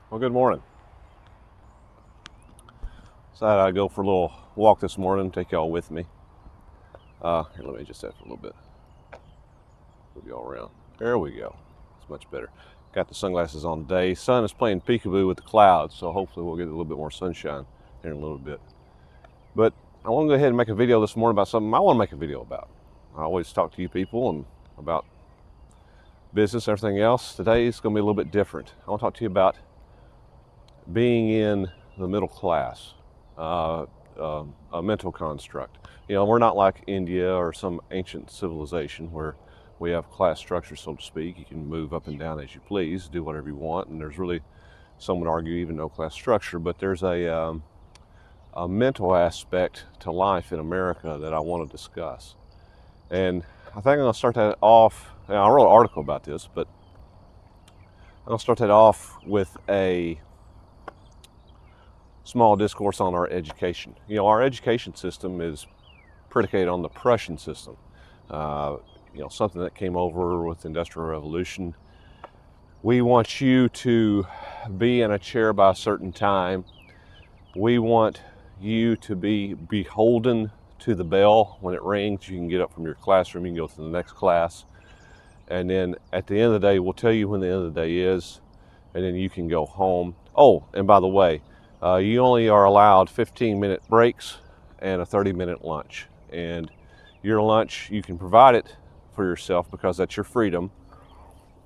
Well, good morning. Decided I'd go for a little walk this morning, take y'all with me. Here, let me just set for a little bit. Move y'all around. There we go. It's much better. Got the sunglasses on today. Sun is playing peekaboo with the clouds, so hopefully we'll get a little bit more sunshine here in a little bit. But I want to go ahead and make a video this morning about something I want to make a video about. I always talk to you people and about business and everything else. Today is going to be a little bit different. I want to talk to you about being in the middle class. A mental construct. You know, we're not like India or some ancient civilization where we have class structure, so to speak. You can move up and down as you please, do whatever you want, and there's really, some would argue, even no class structure. But there's a mental aspect to life in America that I want to discuss. And I think I'm going to start that off. I wrote an article about this, but I'm going to start that off with a small discourse on our education. You know, our education system is predicated on the Prussian system. You know, something that came over with the Industrial Revolution. We want you to be in a chair by a certain time. We want you to be beholden to the bell. When it rings, you can get up from your classroom, you can go to the next class. And then at the end of the day, we'll tell you when the end of the day is, and then you can go home. Oh, and by the way, you only are allowed 15-minute breaks and a 30-minute lunch. And your lunch, you can provide it for yourself because that's your freedom,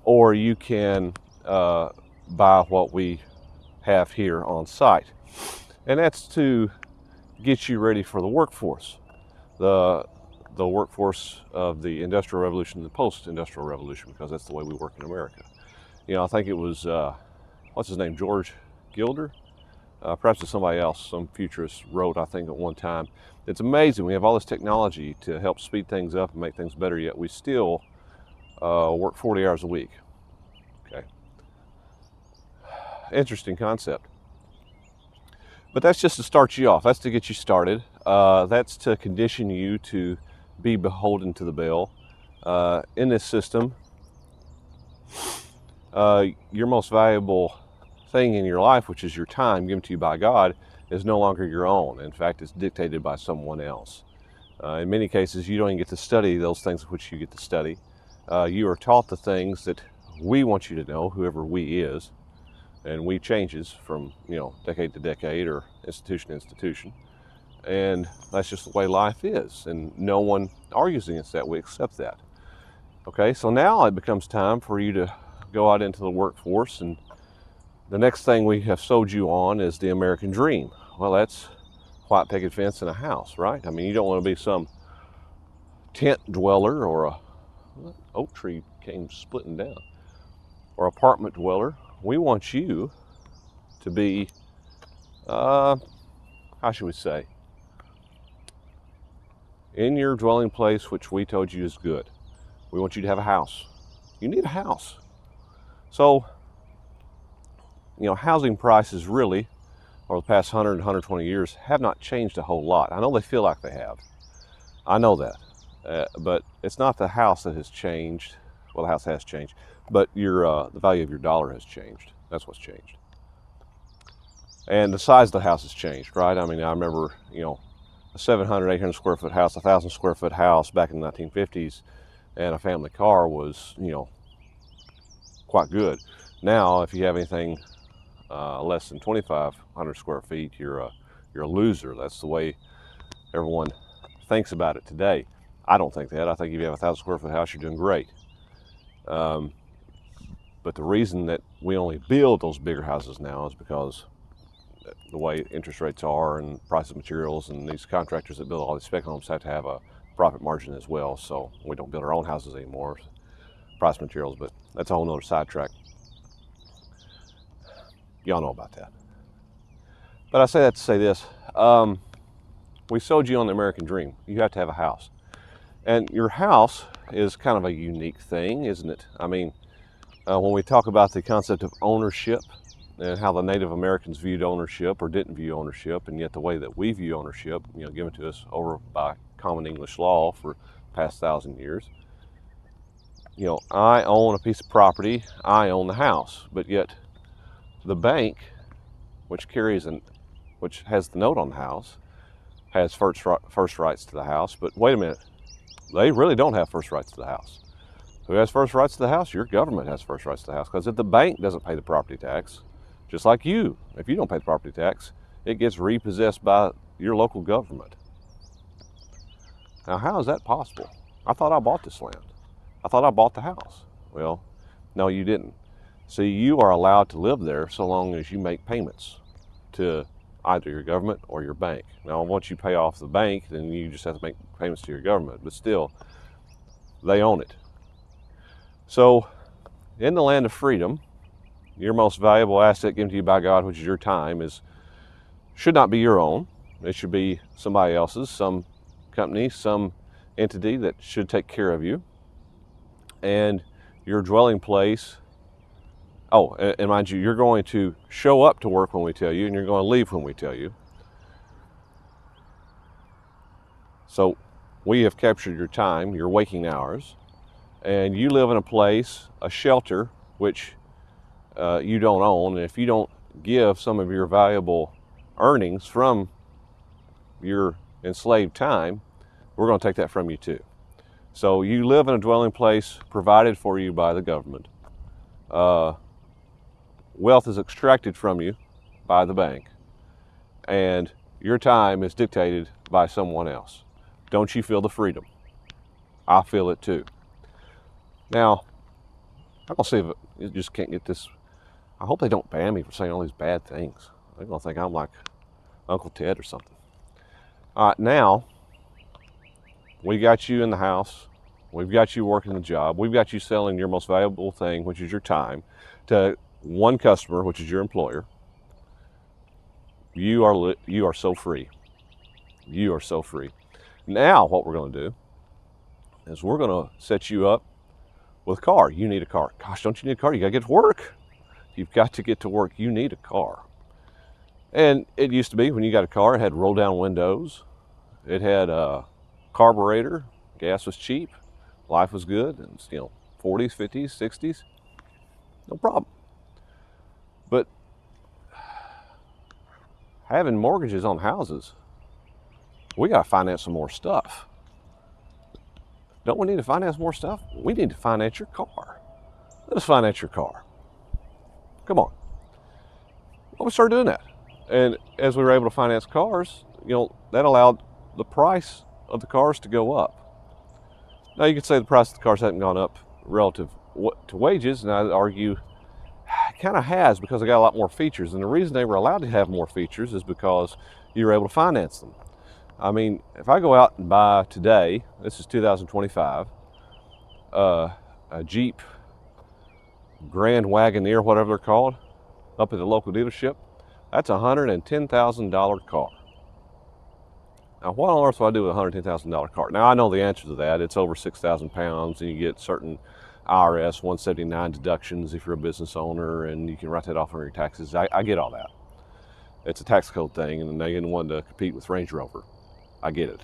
or you can buy what we have here on site. And that's to get you ready for the workforce, the workforce of the Industrial Revolution, the post-Industrial Revolution, because that's the way we work in America. You know, I think it was, what's his name, George Gilder? Perhaps it's somebody else, some futurist wrote, I think, at one time. It's amazing. We have all this technology to help speed things up and make things better, yet we still work 40 hours a week. Okay. Interesting concept. But that's just to start you off. That's to get you started. That's to condition you to be beholden to the bell. In this system, your most valuable thing in your life, which is your time given to you by God, is no longer your own. In fact, it's dictated by someone else. In many cases, you don't even get to study those things which you get to study. You are taught the things that we want you to know, whoever we is, and we changes from, you know, decade to decade or institution to institution. And that's just the way life is, and no one argues against that. We accept that. Okay, so now it becomes time for you to go out into the workforce, and the next thing we have sold you on is the American dream. Well, that's white picket fence and a house, right? I mean, you don't want to be some tent dweller or a oak tree came splitting down, or apartment dweller. We want you to be, how should we say, in your dwelling place, which we told you is good. We want you to have a house. You need a house. So, you know, housing prices really, over the past 100 and 120 years, have not changed a whole lot. I know they feel like they have. I know that. But it's not the house that has changed. Well, the house has changed. But the value of your dollar has changed. That's what's changed. And the size of the house has changed, right? I mean, I remember, you know, a 700, 800 square foot house, 1,000 square foot house back in the 1950s, and a family car was, you know, quite good. Now, if you have anything less than 2,500 square feet, you're a loser. That's the way everyone thinks about it today. I don't think that. I think if you have a 1,000 square foot house, you're doing great. But the reason that we only build those bigger houses now is because the way interest rates are and price of materials, and these contractors that build all these spec homes have to have a profit margin as well. So we don't build our own houses anymore, price of materials, but that's a whole nother sidetrack. Y'all know about that. But I say that to say this. We sold you on the American dream. You have to have a house. And your house is kind of a unique thing, isn't it? I mean, when we talk about the concept of ownership and how the Native Americans viewed ownership or didn't view ownership, and yet the way that we view ownership, you know, given to us over by common English law for the past 1,000 years. You know, I own a piece of property, I own the house, but yet the bank, which has the note on the house, has first rights to the house. But wait a minute, they really don't have first rights to the house. Who has first rights to the house? Your government has first rights to the house, because if the bank doesn't pay the property tax, just like you, if you don't pay the property tax, it gets repossessed by your local government. Now, how is that possible? I thought I bought this land. I thought I bought the house. Well, no, you didn't. See, you are allowed to live there so long as you make payments to either your government or your bank. Now, once you pay off the bank, then you just have to make payments to your government, but still, they own it. So, in the land of freedom, your most valuable asset given to you by God, which is your time, should not be your own. It should be somebody else's, some company, some entity that should take care of you. And your dwelling place, and mind you, you're going to show up to work when we tell you, and you're going to leave when we tell you. So we have captured your time, your waking hours, and you live in a place, a shelter, which you don't own. And if you don't give some of your valuable earnings from your enslaved time, we're going to take that from you too. So you live in a dwelling place provided for you by the government. Wealth is extracted from you by the bank, and your time is dictated by someone else. Don't you feel the freedom? I feel it too. Now, I'm going to see if you just can't get this. I hope they don't ban me for saying all these bad things. They're going to think I'm like Uncle Ted or something. All right, now, we got you in the house. We've got you working the job. We've got you selling your most valuable thing, which is your time, to one customer, which is your employer. You are so free. You are so free. Now, what we're going to do is we're going to set you up with a car. You need a car. Gosh, don't you need a car? You got to get to work. You've got to get to work. You need a car. And it used to be, when you got a car, it had roll-down windows. It had a carburetor. Gas was cheap. Life was good. And it's, 40s, 50s, 60s. No problem. But having mortgages on houses, we got to finance some more stuff. Don't we need to finance more stuff? We need to finance your car. Let us finance your car. Come on. Well, we started doing that. And as we were able to finance cars, that allowed the price of the cars to go up. Now, you could say the price of the cars hasn't gone up relative to wages, and I'd argue it kind of has, because they got a lot more features. And the reason they were allowed to have more features is because you were able to finance them. I mean, if I go out and buy today, this is 2025, a Jeep Grand Wagoneer, whatever they're called, up at the local dealership, that's a $110,000 car. Now, what on earth do I do with a $110,000 car? Now, I know the answer to that. It's over 6,000 pounds, and you get certain IRS 179 deductions if you're a business owner, and you can write that off on your taxes. I get all that. It's a tax code thing, and they didn't want to compete with Range Rover. I get it.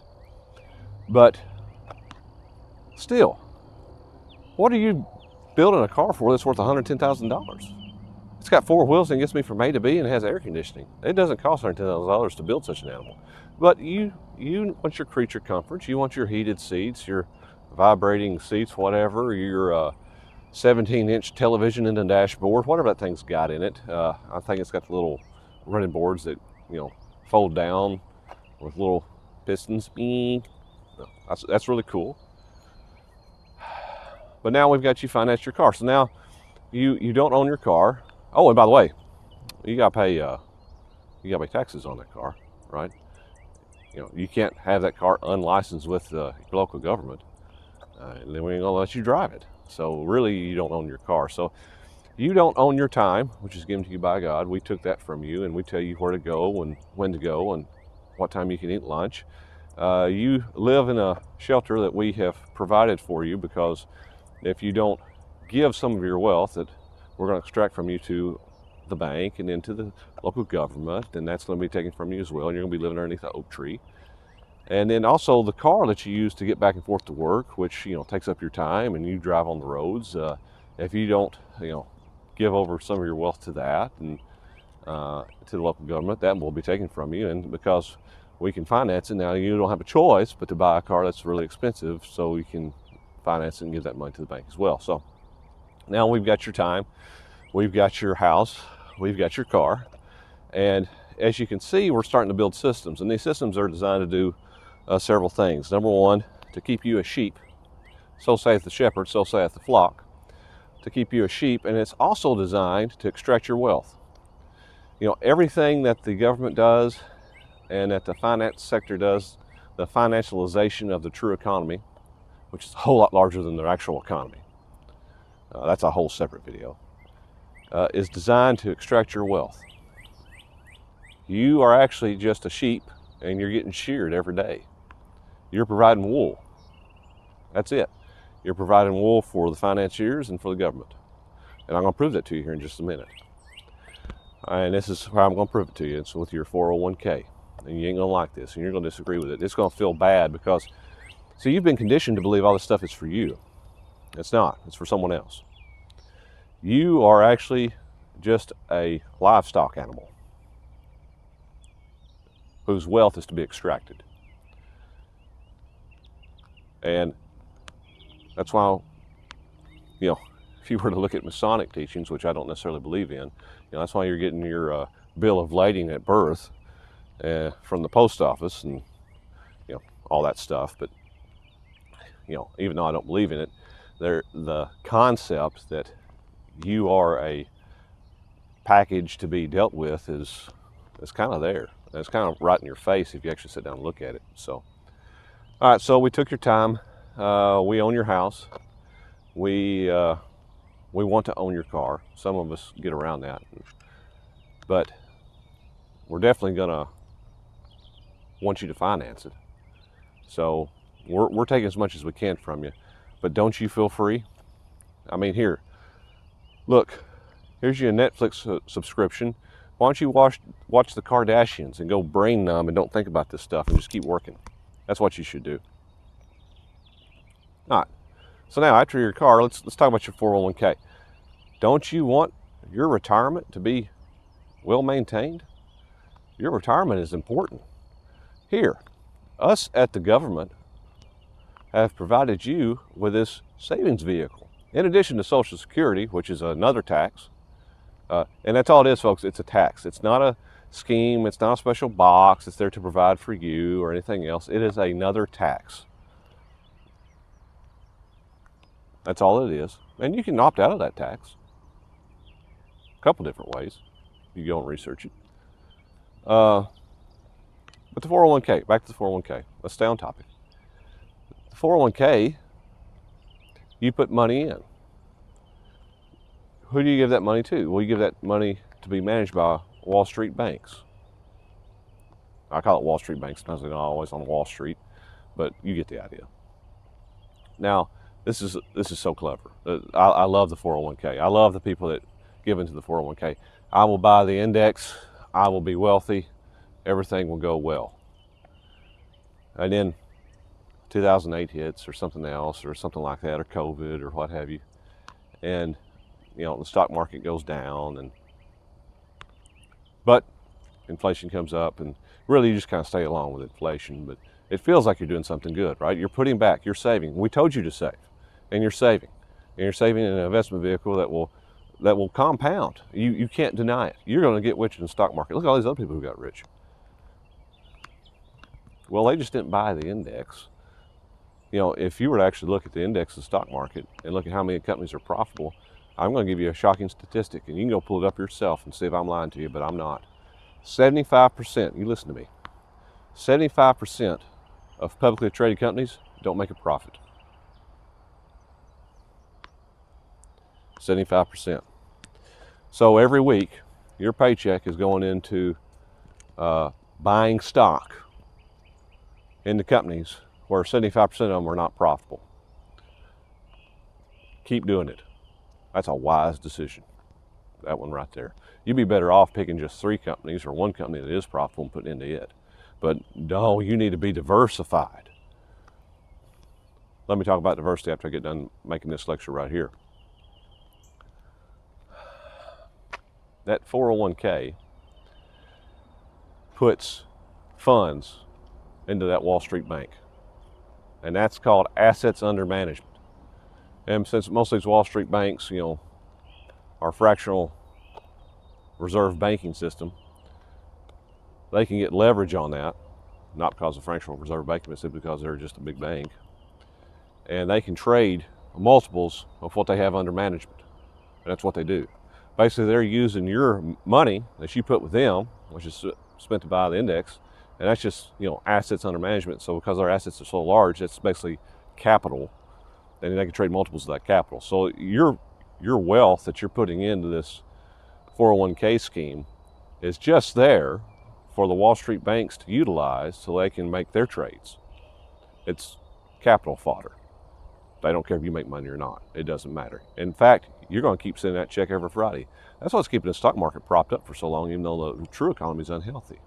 But still, what are you building a car for that's worth $110,000? It's got four wheels and gets me from A to B and has air conditioning. It doesn't cost $110,000 to build such an animal. But you want your creature comforts. You want your heated seats, your vibrating seats, whatever, your 17-inch television in the dashboard, whatever that thing's got in it. I think it's got the little running boards that, fold down with little pistons. That's really cool. But now we've got you financed your car. So now you don't own your car. Oh, and by the way, you gotta pay taxes on that car, right? You can't have that car unlicensed with your local government, and then we ain't gonna let you drive it. So really, you don't own your car. So you don't own your time, which is given to you by God. We took that from you, and we tell you where to go and when to go and what time you can eat lunch. You live in a shelter that we have provided for you, because if you don't give some of your wealth that we're going to extract from you to the bank and into the local government, then that's going to be taken from you as well, and you're going to be living underneath the oak tree. And then also the car that you use to get back and forth to work, which takes up your time, and you drive on the roads. If you don't give over some of your wealth to that, and to the local government, that will be taken from you. And because we can finance it now, you don't have a choice but to buy a car that's really expensive, so you can finance it and give that money to the bank as well. So now we've got your time, we've got your house, we've got your car, and as you can see, we're starting to build systems, and these systems are designed to do several things. Number one, to keep you a sheep. So saith the shepherd, so saith the flock. To keep you a sheep, and it's also designed to extract your wealth. You know, everything that the government does and that the finance sector does, the financialization of the true economy, which is a whole lot larger than the actual economy, that's a whole separate video, is designed to extract your wealth. You are actually just a sheep, and you're getting sheared every day. You're providing wool. That's it. You're providing wool for the financiers and for the government. And I'm going to prove that to you here in just a minute. And this is how I'm going to prove it to you. It's with your 401k. And you ain't going to like this, and you're going to disagree with it. It's going to feel bad because, see, you've been conditioned to believe all this stuff is for you. It's not. It's for someone else. You are actually just a livestock animal whose wealth is to be extracted. And that's why, you know, if you were to look at Masonic teachings, which I don't necessarily believe in, you know, that's why you're getting your bill of lading at birth from the post office and, you know, all that stuff. But, you know, even though I don't believe in it, the concept that you are a package to be dealt with is kind of there. It's kind of right in your face if you actually sit down and look at it. So, all right, so we took your time. We own your house. We want to own your car. Some of us get around that, but we're definitely gonna want you to finance it. So we're taking as much as we can from you, but don't you feel free? I mean, here, look, here's your Netflix subscription. Why don't you watch the Kardashians and go brain numb and don't think about this stuff and just keep working? That's what you should do. All right. So now, after your car, let's talk about your 401k. Don't you want your retirement to be well maintained? Your retirement is important. Here, us at the government have provided you with this savings vehicle. In addition to Social Security, which is another tax, and that's all it is, folks, it's a tax. It's not a scheme, it's not a special box, it's there to provide for you or anything else. It is another tax. That's all it is. And you can opt out of that tax. A couple different ways. You go and research it. But the 401k, back to the 401k. Let's stay on topic. The 401k, you put money in. Who do you give that money to? Well, you give that money to be managed by Wall Street banks. I call it Wall Street banks. Sometimes they're not always on Wall Street, but you get the idea. Now, this is so clever. I love the 401k. I love the people that give into the 401k. I will buy the index. I will be wealthy. Everything will go well. And then 2008 hits or something else or something like that, or COVID or what have you. And, you know, the stock market goes down, but inflation comes up, and really you just kind of stay along with inflation, but it feels like you're doing something good, right? You're putting back, you're saving. We told you to save, and you're saving. And you're saving in an investment vehicle that will compound. You can't deny it. You're going to get rich in the stock market. Look at all these other people who got rich. Well, they just didn't buy the index. You know, if you were to actually look at the index of the stock market and look at how many companies are profitable, I'm going to give you a shocking statistic, and you can go pull it up yourself and see if I'm lying to you, but I'm not. 75%, you listen to me, 75% of publicly traded companies don't make a profit. 75%. So every week, your paycheck is going into buying stock into companies where 75% of them are not profitable. Keep doing it. That's a wise decision. That one right there. You'd be better off picking just 3 companies or 1 company that is profitable and putting into it. But no, you need to be diversified. Let me talk about diversity after I get done making this lecture right here. That 401k puts funds into that Wall Street bank. And that's called assets under management. And since most of these Wall Street banks, are fractional reserve banking system, they can get leverage on that, not because of fractional reserve banking, but simply because they're just a big bank. And they can trade multiples of what they have under management. And that's what they do. Basically, they're using your money that you put with them, which is spent to buy the index, and that's just, assets under management. So because our assets are so large, it's basically capital, and they can trade multiples of that capital. So your wealth that you're putting into this 401k scheme is just there for the Wall Street banks to utilize so they can make their trades. It's capital fodder. They don't care if you make money or not. It doesn't matter. In fact, you're going to keep sending that check every Friday. That's what's keeping the stock market propped up for so long, even though the true economy is unhealthy.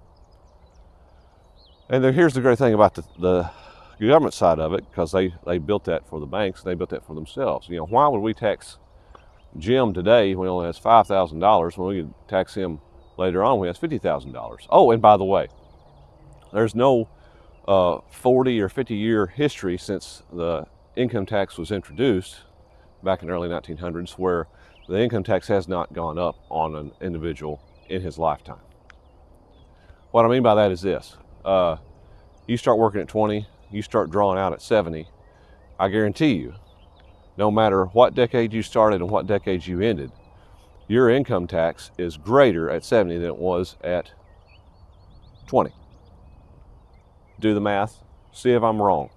And then here's the great thing about the government side of it, because they built that for the banks, and they built that for themselves. Why would we tax Jim today when he only has $5,000 when we could tax him later on when he has $50,000? Oh, and by the way, there's no 40 or 50 year history since the income tax was introduced back in the early 1900s where the income tax has not gone up on an individual in his lifetime. What I mean by that is this. You start working at 20, you start drawing out at 70, I guarantee you, no matter what decade you started and what decade you ended, your income tax is greater at 70 than it was at 20. Do the math, see if I'm wrong.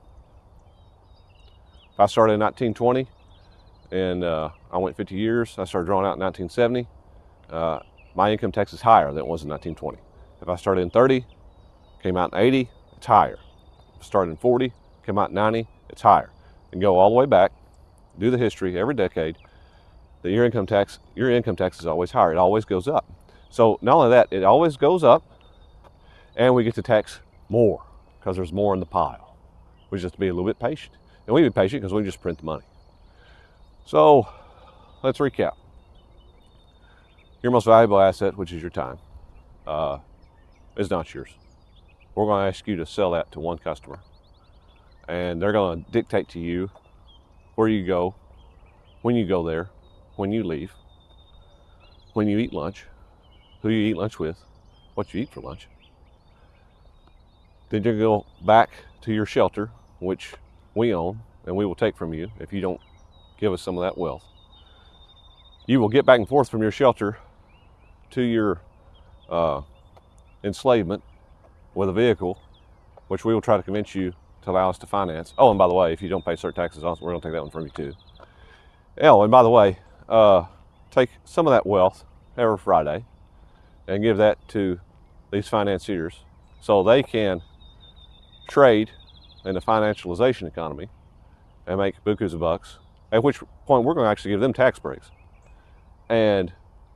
If I started in 1920 and I went 50 years, I started drawing out in 1970, my income tax is higher than it was in 1920. If I started in 30, came out in 80, it's higher. If I started in 40, came out in 90, it's higher. And go all the way back, do the history every decade, that your income tax is always higher. It always goes up. So not only that, it always goes up, and we get to tax more because there's more in the pile. We just have to be a little bit patient. And we be patient because we just print the money. So let's recap. Your most valuable asset, which is your time, is not yours. We're going to ask you to sell that to one customer. And they're going to dictate to you where you go, when you go there, when you leave, when you eat lunch, who you eat lunch with, what you eat for lunch. Then you go back to your shelter, which we own, and we will take from you if you don't give us some of that wealth. You will get back and forth from your shelter to your enslavement with a vehicle, which we will try to convince you to allow us to finance. Oh, and by the way, if you don't pay certain taxes, we're going to take that one from you too. Oh, and by the way, take some of that wealth every Friday and give that to these financiers so they can trade in the financialization economy and make bukus of bucks, at which point we're going to actually give them tax breaks. And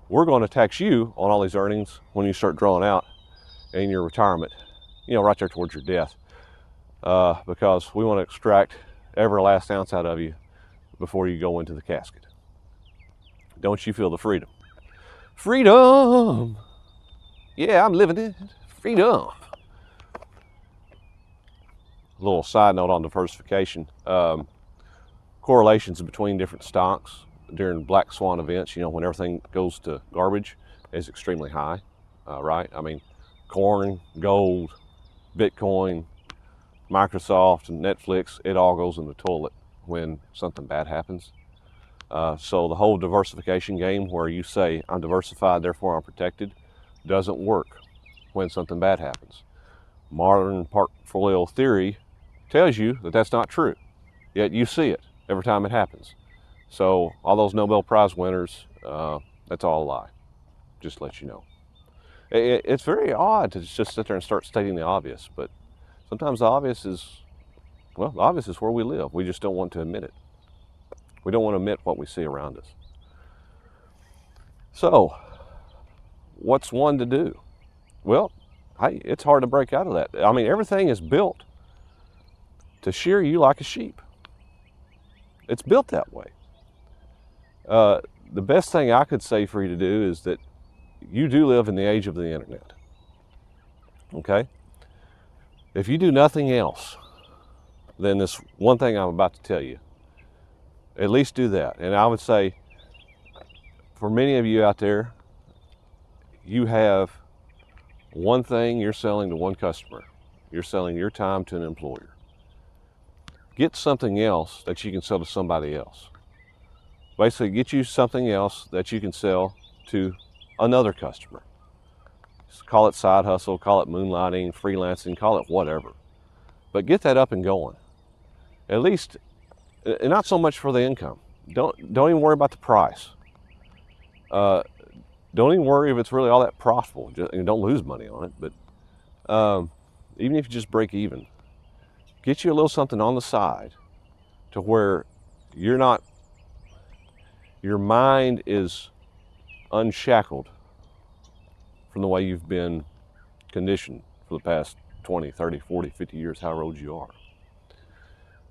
we're going to tax you on all these earnings when you start drawing out in your retirement, right there towards your death, because we want to extract every last ounce out of you before you go into the casket. Don't you feel the freedom? Freedom! Yeah, I'm living it. Freedom! A little side note on diversification. Correlations between different stocks during black swan events, when everything goes to garbage, is extremely high, right? I mean, corn, gold, Bitcoin, Microsoft, and Netflix, it all goes in the toilet when something bad happens. So the whole diversification game where you say, I'm diversified, therefore I'm protected, doesn't work when something bad happens. Modern portfolio theory tells you that that's not true, yet you see it every time it happens. So all those Nobel Prize winners, that's all a lie, just to let you know. It's very odd to just sit there and start stating the obvious, but sometimes the obvious is where we live. We just don't want to admit it. We don't want to admit what we see around us. So, what's one to do? Well, it's hard to break out of that. I mean, everything is built to shear you like a sheep. It's built that way. The best thing I could say for you to do is that you do live in the age of the internet. Okay? If you do nothing else than this one thing I'm about to tell you, at least do that. And I would say, for many of you out there, you have one thing you're selling to one customer. You're selling your time to an employer. Get something else that you can sell to somebody else. Basically, get you something else that you can sell to another customer. Just call it side hustle, call it moonlighting, freelancing, call it whatever. But get that up and going. At least, and not so much for the income. Don't even worry about the price. Don't even worry if it's really all that profitable. Don't lose money on it. But even if you just break even, get you a little something on the side to where your mind is unshackled from the way you've been conditioned for the past 20, 30, 40, 50 years, however old you are.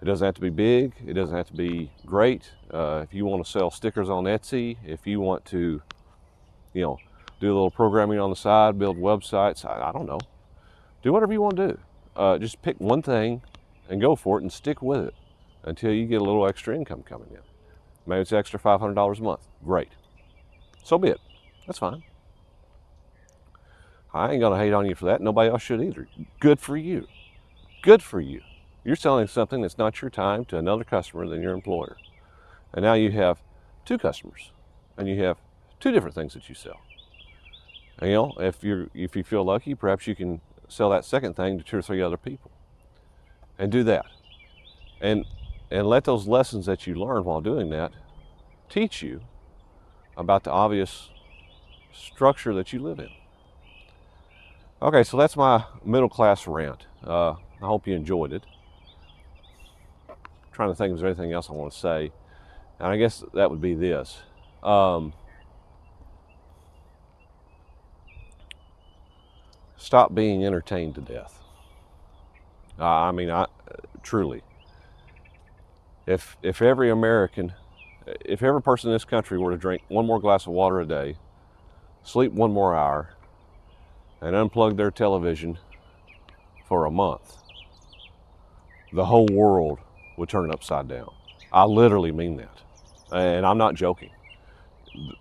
It doesn't have to be big. It doesn't have to be great. If you want to sell stickers on Etsy, if you want to, do a little programming on the side, build websites, I don't know. Do whatever you want to do. Just pick one thing and go for it and stick with it until you get a little extra income coming in. Maybe it's extra $500 a month. Great. So be it. That's fine. I ain't going to hate on you for that. Nobody else should either. Good for you. Good for you. You're selling something that's not your time to another customer than your employer. And now you have two customers and you have two different things that you sell. And, if you feel lucky, perhaps you can sell that second thing to 2 or 3 other people. And do that. And let those lessons that you learn while doing that teach you about the obvious structure that you live in. Okay, so that's my middle class rant. I hope you enjoyed it. I'm trying to think if there's anything else I want to say. And I guess that would be this. Stop being entertained to death. Truly. If every American, if every person in this country were to drink one more glass of water a day, sleep one more hour, and unplug their television for a month, the whole world would turn upside down. I literally mean that. And I'm not joking.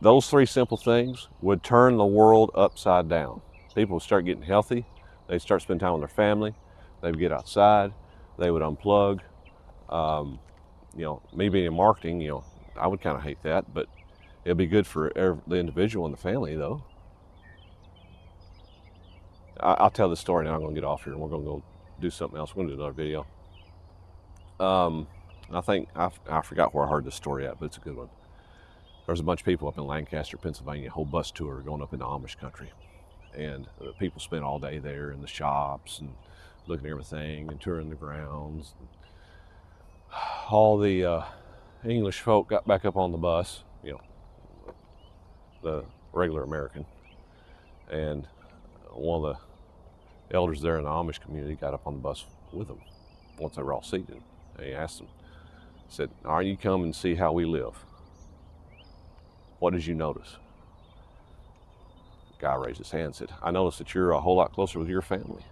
Those 3 simple things would turn the world upside down. People would start getting healthy. They'd start spending time with their family. They would get outside. They would unplug. Me being in marketing, I would kind of hate that, but it'd be good for the individual and the family, though. I'll tell this story now. I'm going to get off here and we're going to go do something else. We're going to do another video. I think I forgot where I heard this story at, but it's a good one. There's a bunch of people up in Lancaster, Pennsylvania, a whole bus tour going up into Amish country. And people spent all day there in the shops and looking at everything and touring the grounds. All the English folk got back up on the bus, the regular American. And one of the elders there in the Amish community got up on the bus with them once they were all seated. And he asked them, said, "All right, you come and see how we live. What did you notice?" The guy raised his hand and said, "I noticed that you're a whole lot closer with your family.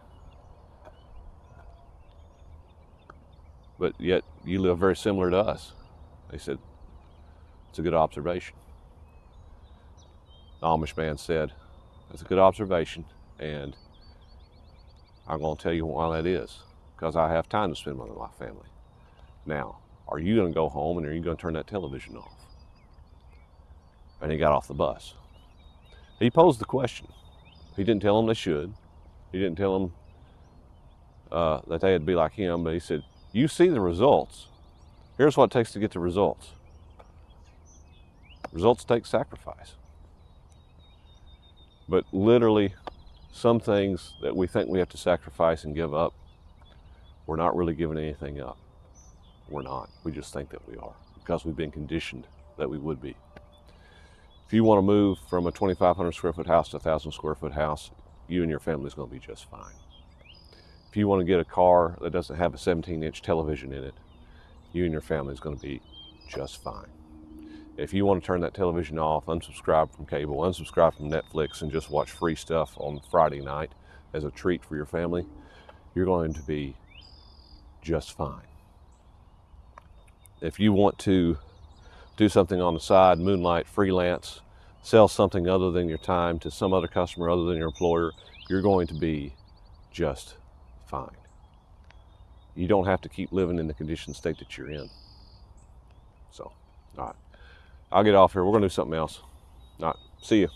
But yet you live very similar to us." They said, "It's a good observation." The Amish man said, "That's a good observation, and I'm going to tell you why that is, because I have time to spend with my family. Now, are you going to go home and are you going to turn that television off?" And he got off the bus. He posed the question. He didn't tell them they should. He didn't tell them that they had to be like him, but he said, "You see the results. Here's what it takes to get the results. Results take sacrifice." But literally, some things that we think we have to sacrifice and give up, we're not really giving anything up. We're not. We just think that we are because we've been conditioned that we would be. If you want to move from a 2,500 square foot house to a 1,000 square foot house, you and your family is going to be just fine. If you want to get a car that doesn't have a 17-inch television in it, you and your family is going to be just fine. If you want to turn that television off, unsubscribe from cable, unsubscribe from Netflix, and just watch free stuff on Friday night, as a treat for your family, you're going to be just fine. If you want to do something on the side, moonlight, freelance, sell something other than your time to some other customer other than your employer, you're going to be just fine. You don't have to keep living in the conditioned state that you're in. So, all right, I'll get off here. We're going to do something else. All right, see you.